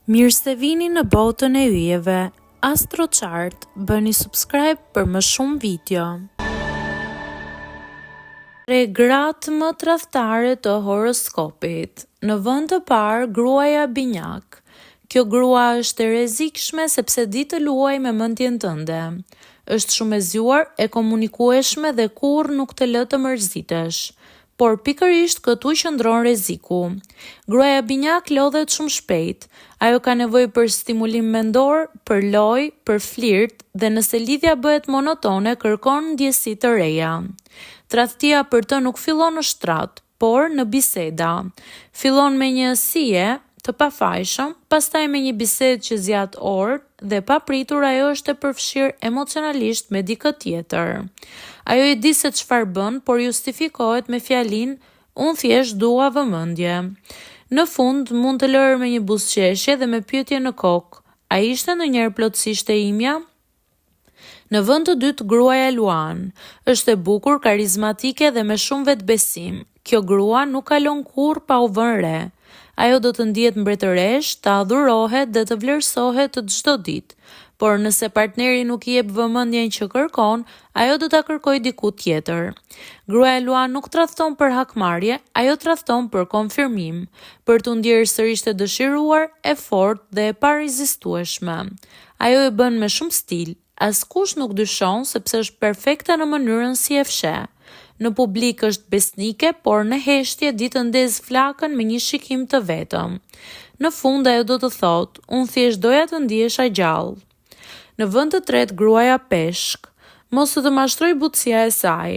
Mirë se vini në botën e yjeve. AstroChart, bëni subscribe për më shumë video. Tre gratë më tradhtare të horoskopit. Në vend të parë, gruaja Binjak. Kjo grua është e rrezikshme sepse di të luajë me mendjen tënde. Është shumë e zgjuar, e komunikueshme dhe kurrë nuk të lë të mërzitesh. Por pikërisht këtu qëndron rreziku. Gruaja Binjak lodhet shumë shpejt. Ajo ka nevojë për stimulim mendor, për lojë, për flirt dhe nëse lidhja bëhet monotone, kërkon ndjesi të reja. Tradhtia për të nuk fillon në shtrat, por në biseda. Fillon me një sije të pafajshëm, pastaj me një bisedë që zgjat orë dhe papritur ajo është e përfshirë emocionalisht me dikë tjetër. Ajo i di se çfarë bën, por justifikohet me fjalinë "unë thjesht dua vëmendje". Në fund mund të lërë me një buzëqeshje dhe me pyetje në kokë: a ishte ndonjëherë plotësisht e imja? Në vend të dytë, gruaja Luan. Është e bukur, karizmatike dhe me shumë vetbesim. Kjo grua nuk kalon kurrë pa u vënë re. Ajo do të ndihet mbretëresh, të adhurohet dhe të vlerësohet çdo ditë. Por nëse partneri nuk i jep vëmendjen që kërkon, ajo do ta kërkojë diku tjetër. Gruaja Luan nuk tradhton për hakmarrje, ajo tradhton për konfirmim, për t'u ndjerë sërish të dëshiruar, e fortë dhe e parezistueshme. Ajo e bën me shumë stil. Askush nuk dyshon sepse është perfekte në mënyrën si e fsheh. Në publik është besnike, por në heshtje di të ndez flakën me një shikim të vetëm. Në fund ajo do të thotë: unë thjesht doja të ndihesha gjallë. Në vend të tretë, gruaja Peshk. Mos të mashtroj butësia e saj,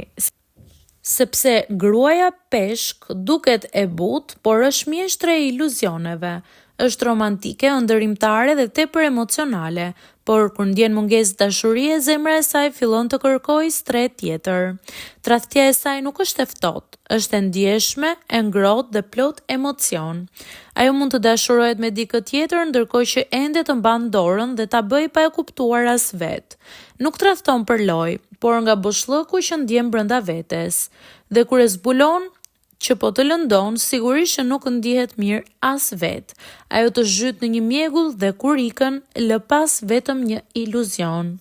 sepse gruaja Peshk duket e butë, por është mjeshtre e iluzioneve. Është romantike, ëndërrimtare dhe tepër emocionale, por kur ndjen mungesë dashurie, zemra e saj fillon të kërkojë stret tjetër. Tradhtia e saj nuk është e ftohtë, është e ndjeshme, e ngrohtë dhe plot emocion. Ajo mund të dashurohet me dikë tjetër, ndërkohë që ende të mban dorën dhe ta bëjë pa e kuptuar as vet. Nuk tradhton për lojë, por nga boshllëku që ndjen brenda vetes. Dhe kur e zbulon që po të lëndon, sigurisht që nuk ndihet mirë as vet. Ajo të zhyt në një mjegull dhe kur ikën, lë pas vetëm një iluzion.